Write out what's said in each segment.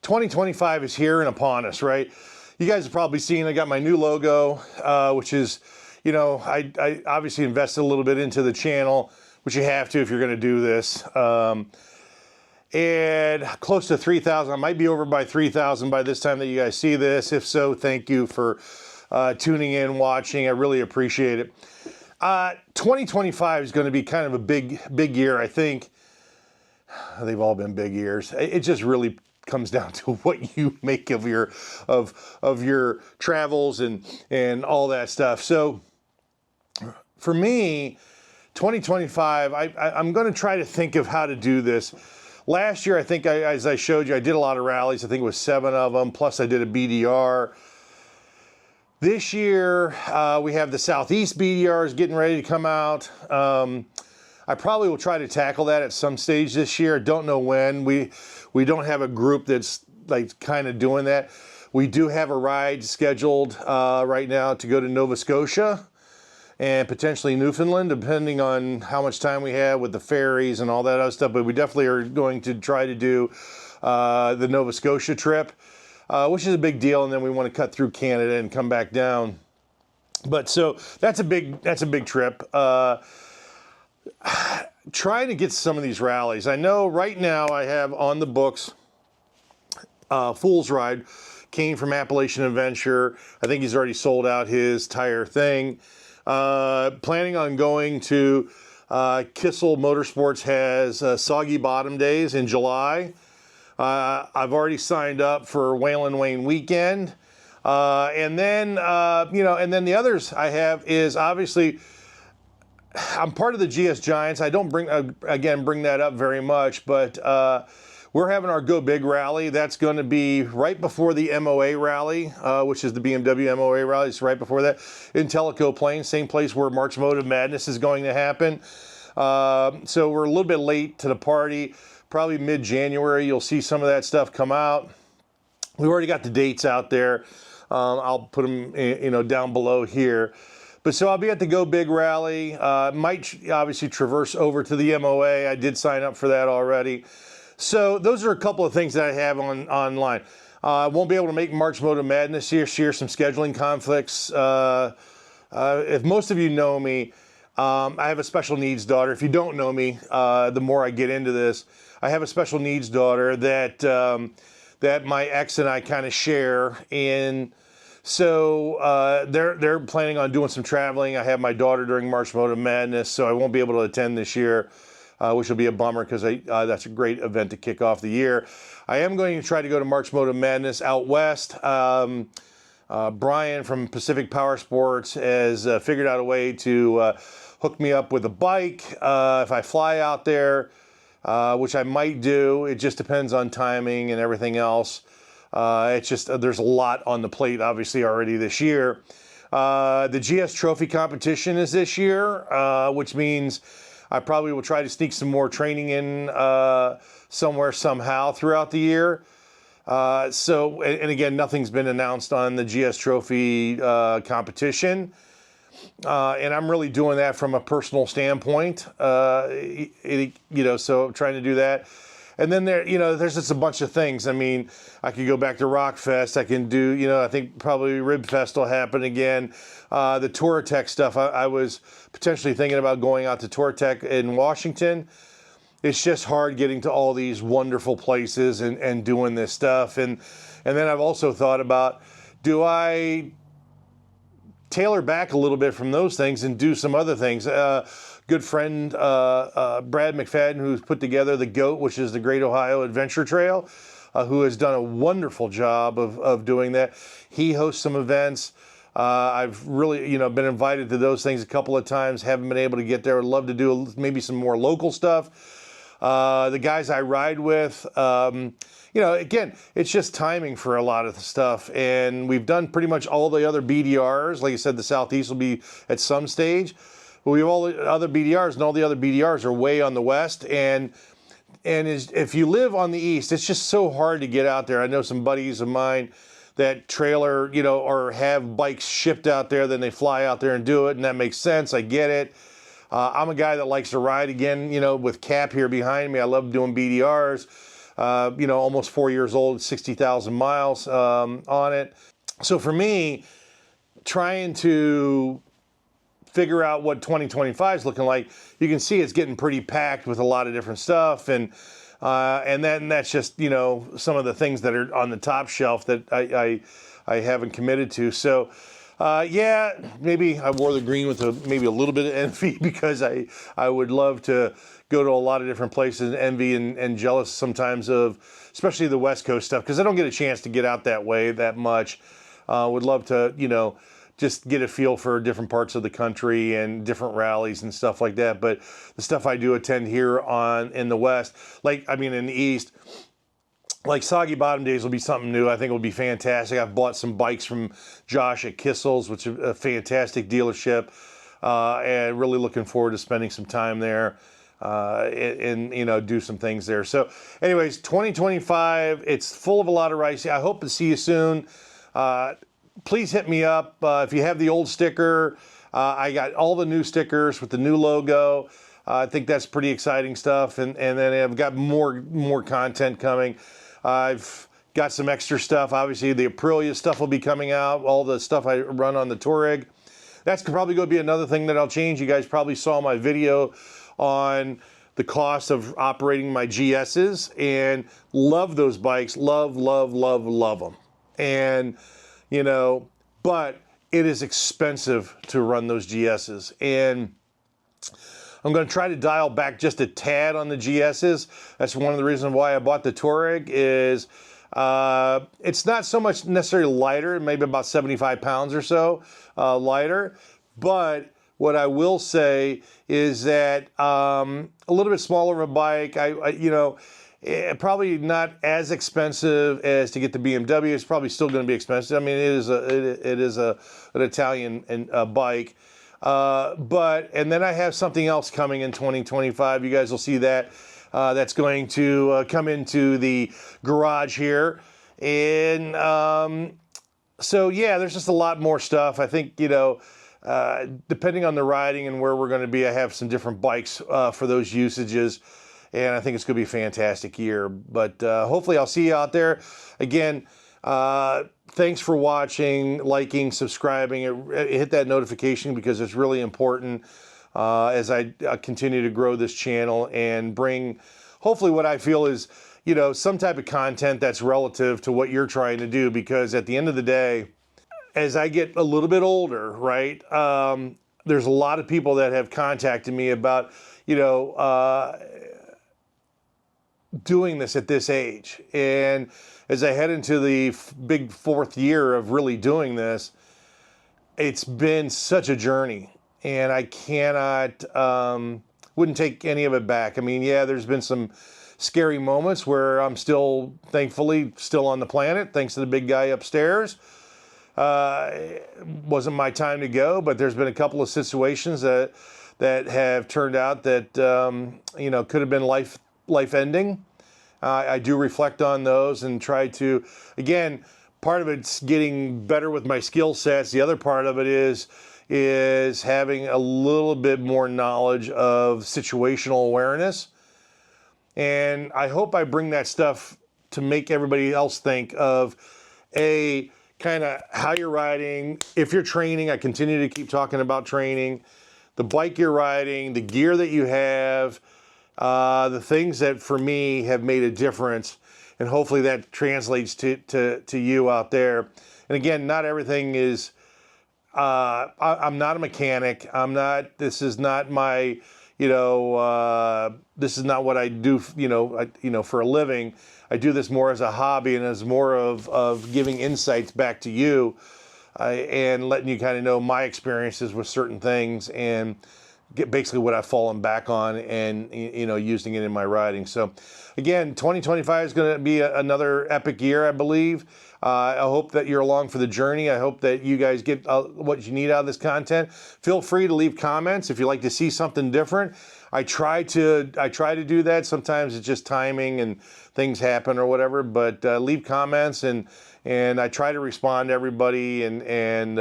2025 is here and upon us, right? You guys have probably seen I got my new logo, which is, you know, I obviously invested a little bit into the channel, which you have to if you're going to do this. And close to 3,000. I might be over by 3,000 by this time that you guys see this. If so, thank you for tuning in, watching. I really appreciate it. 2025 is going to be kind of a big year, I think. They've all been big years. It just really comes down to what you make of your travels and all that stuff. So for me, 2025, I'm going to try to think of how to do this. Last year, I think, as I showed you, I did a lot of rallies. I think it was 7 of them, plus I did a BDR. This year, we have the Southeast BDRs getting ready to come out. I probably will try to tackle that at some stage this year. Don't know when. We don't have a group that's like kind of doing that. We do have a ride scheduled right now to go to Nova Scotia and potentially Newfoundland, depending on how much time we have with the ferries and all that other stuff. But we definitely are going to try to do the Nova Scotia trip, which is a big deal. And then we want to cut through Canada and come back down. But so that's a big trip. Trying to get some of these rallies. I know right now I have on the books Fool's Ride, Kane from Appalachian Adventure. I think he's already sold out his tire thing. Planning on going to Kissel Motorsports has Soggy Bottom Days in July. I've already signed up for Whalen Wayne Weekend. And then, you know, and then the others I have is obviously I'm part of the GS Giants. I don't bring that up very much, but we're having our Go Big rally. That's going to be right before the MOA rally, which is the BMW MOA rally. It's right before that in Tellico Plains, same place where March Motive Madness is going to happen. So we're a little bit late to the party. Probably mid-January, you'll see some of that stuff come out. We've already got the dates out there. I'll put them, you know, down below here. But so I'll be at the Go Big rally. Might obviously traverse over to the MOA. I did sign up for that already. So those are a couple of things that I have online. I won't be able to make March Moto Madness this year, some scheduling conflicts. If most of you know me, I have a special needs daughter. If you don't know me, the more I get into this, I have a special needs daughter that that my ex and I kind of share. And so they're planning on doing some traveling. I have my daughter during March Moto Madness, so I won't be able to attend this year. Which will be a bummer because that's a great event to kick off the year. I am going to try to go to March Moto Madness out west. Brian from Pacific Power Sports has figured out a way to hook me up with a bike if I fly out there, which I might do. It just depends on timing and everything else. It's just there's a lot on the plate, obviously, already this year. The GS Trophy competition is this year, which means I probably will try to sneak some more training in somewhere, somehow throughout the year. So, and again, nothing's been announced on the GS Trophy competition. And I'm really doing that from a personal standpoint, you know, so I'm trying to do that. And then there, you know, there's just a bunch of things. I mean, I could go back to Rockfest. I can do, you know, I think probably Ribfest will happen again. The Touratech stuff, I was potentially thinking about going out to Touratech in Washington. It's just hard getting to all these wonderful places and doing this stuff. And then I've also thought about, do I tailor back a little bit from those things and do some other things? Good friend Brad McFadden, who's put together the GOAT, which is the Great Ohio Adventure Trail, who has done a wonderful job of doing that. He hosts some events. I've really, you know, been invited to those things a couple of times. Haven't been able to get there. Would love to do maybe some more local stuff. The guys I ride with, you know, again, it's just timing for a lot of the stuff. And we've done pretty much all the other BDRs. Like I said, the Southeast will be at some stage. But we have all the other BDRs, and all the other BDRs are way on the west. And if you live on the east, it's just so hard to get out there. I know some buddies of mine that trailer, you know, or have bikes shipped out there, then they fly out there and do it, and that makes sense. I get it. I'm a guy that likes to ride again, you know, with Cap here behind me. I love doing BDRs. you know, almost 4 years old, 60,000 miles on it. So for me, trying to figure out what 2025 is looking like, you can see it's getting pretty packed with a lot of different stuff, and then that's just, you know, some of the things that are on the top shelf that I haven't committed to. So yeah, maybe I wore the green with maybe a little bit of envy, because I would love to go to a lot of different places, envy and jealous sometimes of, especially the West Coast stuff, because I don't get a chance to get out that way that much. Would love to, you know, just get a feel for different parts of the country and different rallies and stuff like that. But the stuff I do attend here in the West, like, I mean, in the East, like Soggy Bottom Days will be something new. I think it will be fantastic. I've bought some bikes from Josh at Kissel's, which is a fantastic dealership, and really looking forward to spending some time there. And you know, do some things there. So anyways, 2025, it's full of a lot of rice. I hope to see you soon. Please hit me up if you have the old sticker. I got all the new stickers with the new logo. I think that's pretty exciting stuff. And then I've got more content coming. I've got some extra stuff. Obviously, the Aprilia stuff will be coming out. All the stuff I run on the Touareg. That's probably going to be another thing that I'll change. You guys probably saw my video on the cost of operating my GSs, and love those bikes. Love them. And, you know, but it is expensive to run those GSs. And I'm going to try to dial back just a tad on the GSs. That's one of the reasons why I bought the Touareg is it's not so much necessarily lighter, maybe about 75 pounds or so lighter. But what I will say is that a little bit smaller of a bike, you know, probably not as expensive as to get the BMW. It's probably still going to be expensive. I mean, it is an Italian bike. And then I have something else coming in 2025. You guys will see that. That's going to come into the garage here. And so, yeah, there's just a lot more stuff. I think, you know, depending on the riding and where we're going to be, I have some different bikes for those usages. And I think it's going to be a fantastic year. But hopefully I'll see you out there. Again, thanks for watching, liking, subscribing. Hit that notification because it's really important as I continue to grow this channel and bring hopefully what I feel is, you know, some type of content that's relative to what you're trying to do. Because at the end of the day, as I get a little bit older, right, there's a lot of people that have contacted me about, you know, doing this at this age. And as I head into the big fourth year of really doing this, it's been such a journey, and I cannot, wouldn't take any of it back. I mean, yeah, there's been some scary moments where I'm still, thankfully, still on the planet, thanks to the big guy upstairs. It wasn't my time to go, but there's been a couple of situations that have turned out that, you know, could have been life-ending. I do reflect on those and try to, again, part of it's getting better with my skill sets. The other part of it is having a little bit more knowledge of situational awareness. And I hope I bring that stuff to make everybody else think of kind of how you're riding. If you're training, I continue to keep talking about training, the bike you're riding, the gear that you have, the things that for me have made a difference, and hopefully that translates to you out there. And again, not everything is, I'm not a mechanic. This is not my, you know, this is not what I do, you know, for a living. I do this more as a hobby and as more of giving insights back to you and letting you kind of know my experiences with certain things and get basically what I've fallen back on and, you know, using it in my riding. So again, 2025 is going to be another epic year, I believe. I hope that you're along for the journey. I hope that you guys get what you need out of this content. Feel free to leave comments if you'd like to see something different. I try to do that. Sometimes it's just timing and things happen or whatever, but leave comments and I try to respond to everybody and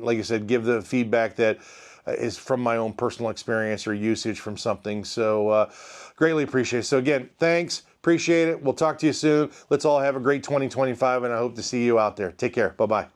like I said, give the feedback that is from my own personal experience or usage from something. So Greatly appreciate it. So again, thanks. Appreciate it. We'll talk to you soon. Let's all have a great 2025, and I hope to see you out there. Take care. Bye-bye.